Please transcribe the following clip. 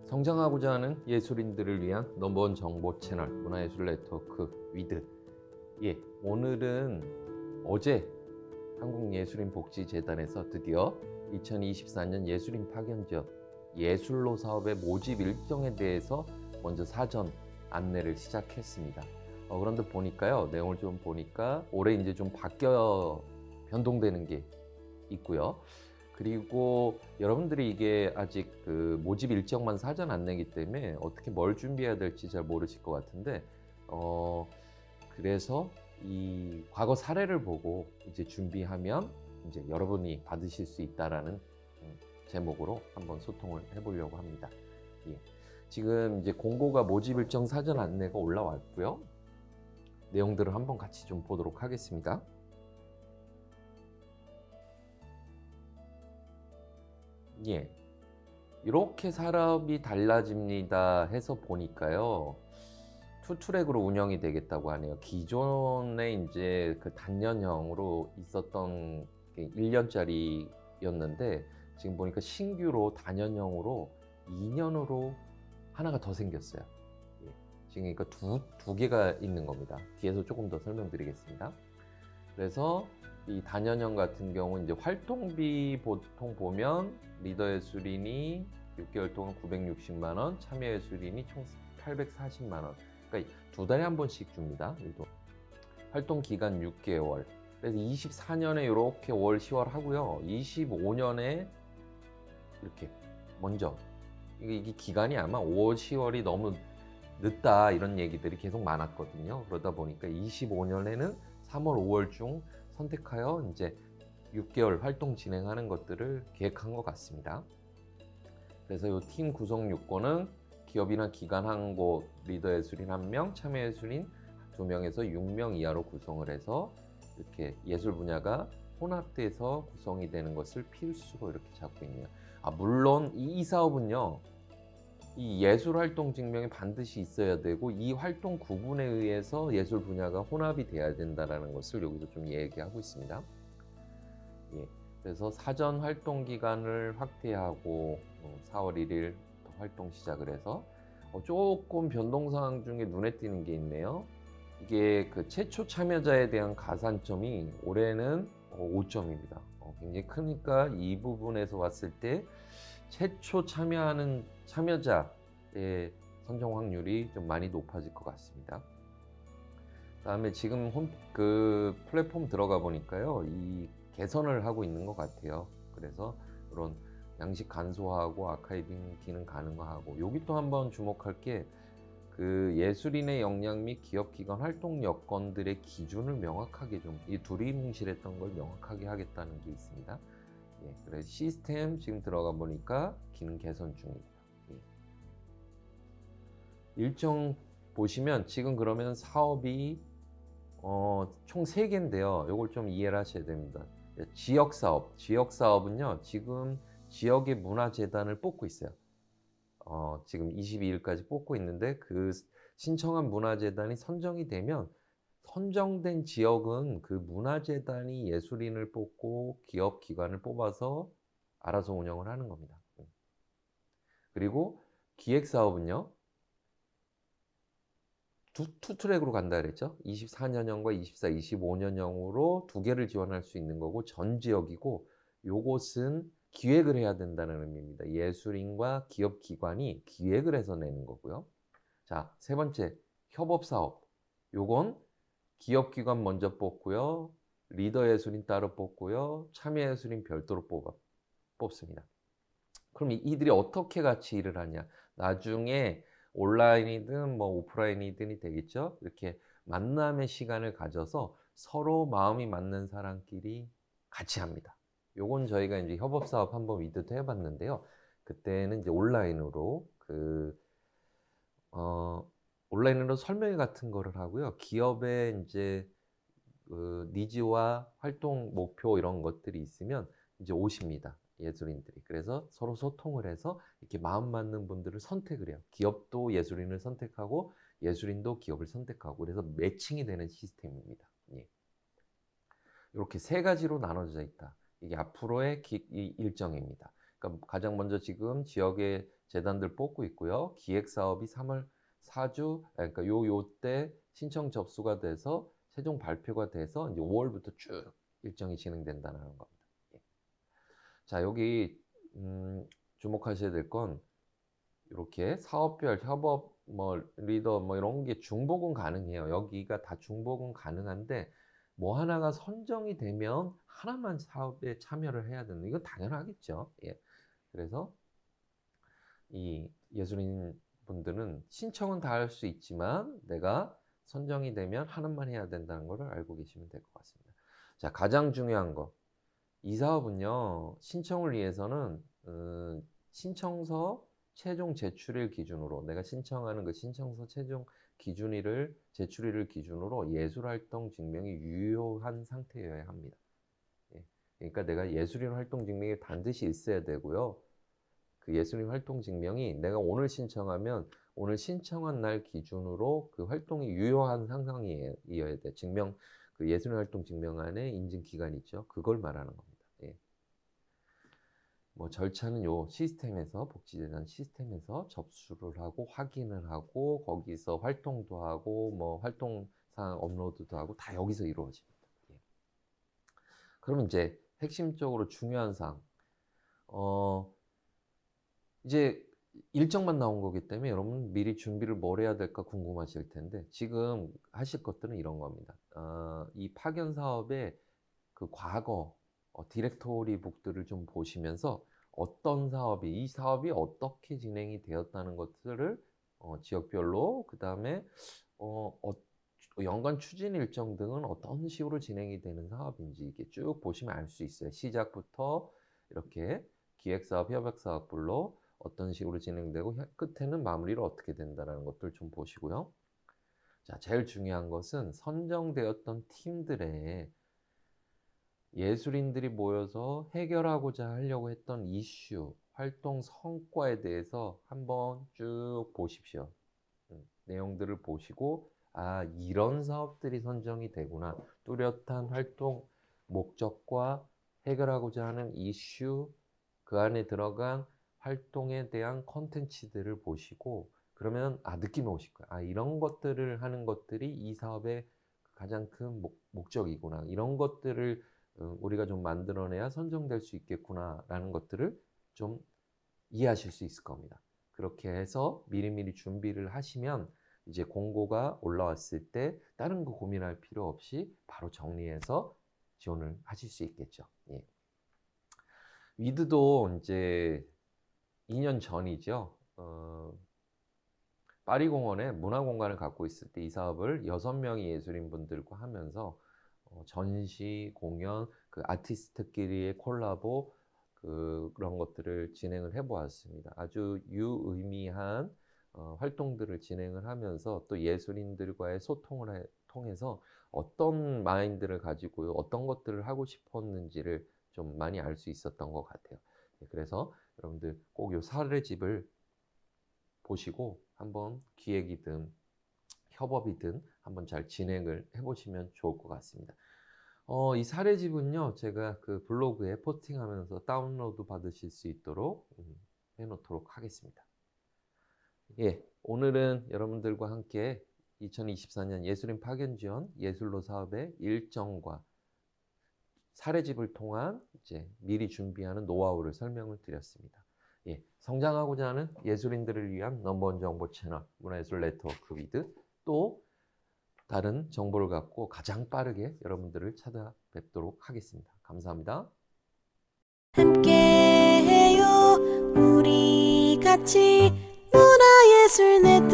성장하고자 하는 예술인들을 위한 넘버원 정보 채널 문화예술 네트워크 위드. 오늘은 어제 한국예술인복지재단에서 드디어 2024년 예술인 파견지역 예술로 사업의 모집 일정에 대해서 먼저 사전 안내를 시작했습니다. 그런데 보니까요, 내용을 좀 보니까 올해 이제 좀 바뀌어 변동되는 게 있고요. 그리고 여러분들이 이게 아직 그 모집 일정만 사전 안내기 때문에 어떻게 뭘 준비해야 될지 잘 모르실 것 같은데, 그래서 이 과거 사례를 보고 이제 준비하면 이제 여러분이 받으실 수 있다라는 제목으로 한번 소통을 해보려고 합니다. 지금 이제 공고가 모집 일정 사전 안내가 올라왔고요. 내용들을 한번 같이 좀 보도록 하겠습니다. 이렇게 사업이 달라집니다 해서 보니까요, 투트랙으로 운영이 되겠다고 하네요. 기존에 이제 그 단년형으로 있었던 게 1년짜리였는데 지금 보니까 신규로 단년형으로 2년으로 하나가 더 생겼어요. 지금 그러니까 두 개가 있는 겁니다. 뒤에서 조금 더 설명드리겠습니다. 그래서 이 단연형 같은 경우 이제 활동비 보통 보면 리더 예술인이 6개월 동안 960만 원, 참여 예술인이 총 840만 원. 그러니까 두 달에 한 번씩 줍니다. 활동 기간 6개월. 그래서 24년에 이렇게 5월, 10월 하고요. 25년에 이렇게 먼저 이게 기간이 아마 5월, 10월이 너무 늦다 이런 얘기들이 계속 많았거든요. 그러다 보니까 25년에는 3월, 5월 중 선택하여 이제 6개월 활동 진행하는 것들을 계획한 것 같습니다. 그래서 이 팀 구성 요건은 기업이나 기관 한 곳, 리더 예술인 1명, 참여 예술인 2명에서 6명 이하로 구성을 해서 이렇게 예술 분야가 혼합돼서 구성이 되는 것을 필수로 이렇게 잡고 있네요. 물론 이 사업은요, 이 예술 활동 증명이 반드시 있어야 되고 이 활동 구분에 의해서 예술 분야가 혼합이 돼야 된다는 것을 여기서 좀 얘기하고 있습니다. 그래서 사전 활동 기간을 확대하고 4월 1일 활동 시작을 해서 조금 변동 사항 중에 눈에 띄는 게 있네요. 이게 그 최초 참여자에 대한 가산점이 올해는 5점입니다. 굉장히 크니까 이 부분에서 봤을 때 최초 참여하는 참여자의 선정 확률이 좀 많이 높아질 것 같습니다. 그다음에 지금 그 플랫폼 들어가 보니까요, 이 개선을 하고 있는 것 같아요. 그래서 그런 양식 간소화하고 아카이빙 기능 가능화하고, 여기 또 한번 주목할 게 그 예술인의 역량 및 기업기관 활동 여건들의 기준을 명확하게 좀, 이 두리뭉실했던 걸 명확하게 하겠다는 게 있습니다. 그래서 시스템 지금 들어가 보니까 기능 개선 중이고요. 일정 보시면 지금 그러면 사업이 총 3개인데요. 이걸 좀 이해를 하셔야 됩니다. 지역사업은요, 지금 지역의 문화재단을 뽑고 있어요. 지금 22일까지 뽑고 있는데 그 신청한 문화재단이 선정이 되면 선정된 지역은 그 문화재단이 예술인을 뽑고 기업 기관을 뽑아서 알아서 운영을 하는 겁니다. 그리고 기획사업은요, 투 트랙으로 간다 그랬죠. 24년형과 24, 25년형으로 두 개를 지원할 수 있는 거고 전 지역이고, 요것은 기획을 해야 된다는 의미입니다. 예술인과 기업 기관이 기획을 해서 내는 거고요. 자, 세 번째, 협업사업. 요건 기업 기관 먼저 뽑고요. 리더 예술인 따로 뽑고요. 참여 예술인 별도로 뽑습니다. 그럼 이들이 어떻게 같이 일을 하냐? 나중에 온라인이든 뭐 오프라인이든이 되겠죠? 이렇게 만남의 시간을 가져서 서로 마음이 맞는 사람끼리 같이 합니다. 요건 저희가 이제 협업사업 한번 위드도 해봤는데요. 그때는 이제 온라인으로 온라인으로 설명회 같은 거를 하고요. 기업의 이제 그 니즈와 활동 목표 이런 것들이 있으면 이제 오십니다. 예술인들이. 그래서 서로 소통을 해서 이렇게 마음 맞는 분들을 선택을 해요. 기업도 예술인을 선택하고 예술인도 기업을 선택하고, 그래서 매칭이 되는 시스템입니다. 이렇게 세 가지로 나눠져 있다. 이게 앞으로의 일정입니다. 그러니까 가장 먼저 지금 지역의 재단들 뽑고 있고요. 기획 사업이 3월 4주, 그러니까 요때 신청 접수가 돼서 최종 발표가 돼서 이제 5월부터 쭉 일정이 진행된다는 겁니다. 예. 자, 여기 주목하셔야 될 건 이렇게 사업별 협업 뭐 리더 뭐 이런 게 중복은 가능해요. 여기가 다 중복은 가능한데 뭐 하나가 선정이 되면 하나만 사업에 참여를 해야 되는 이건 당연하겠죠. 예. 그래서 이 예술인 분들은 신청은 다 할 수 있지만 내가 선정이 되면 하나만 해야 된다는 것을 알고 계시면 될 것 같습니다. 자, 가장 중요한 거. 이 사업은요, 신청을 위해서는 신청서 최종 제출일 기준으로 내가 신청하는 그 신청서 최종 제출일을 기준으로 예술활동 증명이 유효한 상태여야 합니다. 예. 그러니까 내가 예술인 활동 증명이 반드시 있어야 되고요. 그 예술인 활동 증명이 내가 오늘 신청하면 오늘 신청한 날 기준으로 그 활동이 유효한 상황이어야 돼. 그 예술인 활동 증명안에 인증 기간이 있죠. 그걸 말하는 겁니다. 예. 뭐 절차는 요 시스템에서 복지재단 시스템에서 접수를 하고 확인을 하고 거기서 활동도 하고 뭐 활동사항 업로드도 하고 다 여기서 이루어집니다. 예. 그러면 이제 핵심적으로 중요한 사항 이제 일정만 나온 거기 때문에 여러분 미리 준비를 뭘 해야 될까 궁금하실 텐데 지금 하실 것들은 이런 겁니다. 이 파견 사업의 그 과거 디렉토리 북들을 좀 보시면서 이 사업이 어떻게 진행이 되었다는 것들을 지역별로 그 다음에 연간 추진 일정 등은 어떤 식으로 진행이 되는 사업인지 이렇게 쭉 보시면 알 수 있어요. 시작부터 이렇게 기획사업, 협약사업별로 어떤 식으로 진행되고 끝에는 마무리를 어떻게 된다는 것들 좀 보시고요. 자, 제일 중요한 것은 선정되었던 팀들의 예술인들이 모여서 해결하고자 하려고 했던 이슈, 활동 성과에 대해서 한번 쭉 보십시오. 내용들을 보시고 이런 사업들이 선정이 되구나. 뚜렷한 활동 목적과 해결하고자 하는 이슈, 그 안에 들어간 활동에 대한 컨텐츠들을 보시고 그러면 느낌이 오실 거예요. 이런 것들을 하는 것들이 이 사업의 가장 큰 목적이구나. 이런 것들을 우리가 좀 만들어내야 선정될 수 있겠구나 라는 것들을 좀 이해하실 수 있을 겁니다. 그렇게 해서 미리미리 준비를 하시면 이제 공고가 올라왔을 때 다른 거 고민할 필요 없이 바로 정리해서 지원을 하실 수 있겠죠. 예. 위드도 이제 2년 전이죠. 파리공원에 문화공간을 갖고 있을 때 이 사업을 6명의 예술인 분들과 하면서 전시, 공연, 그 아티스트끼리의 콜라보 그런 것들을 진행을 해보았습니다. 아주 유의미한 활동들을 진행을 하면서 또 예술인들과의 소통을 통해서 어떤 마인드를 가지고 어떤 것들을 하고 싶었는지를 좀 많이 알 수 있었던 것 같아요. 그래서 여러분들 꼭 이 사례집을 보시고 한번 기획이든 협업이든 한번 잘 진행을 해보시면 좋을 것 같습니다. 이 사례집은요, 제가 그 블로그에 포스팅하면서 다운로드 받으실 수 있도록 해놓도록 하겠습니다. 예, 오늘은 여러분들과 함께 2024년 예술인 파견 지원 예술로 사업의 일정과 사례집을 통한 이제 미리 준비하는 노하우를 설명을 드렸습니다. 예, 성장하고자 하는 예술인들을 위한 넘버원 정보 채널 문화예술 네트워크 위드 또 다른 정보를 갖고 가장 빠르게 여러분들을 찾아뵙도록 하겠습니다. 감사합니다. 함께해요 우리 같이 문화예술 네트워크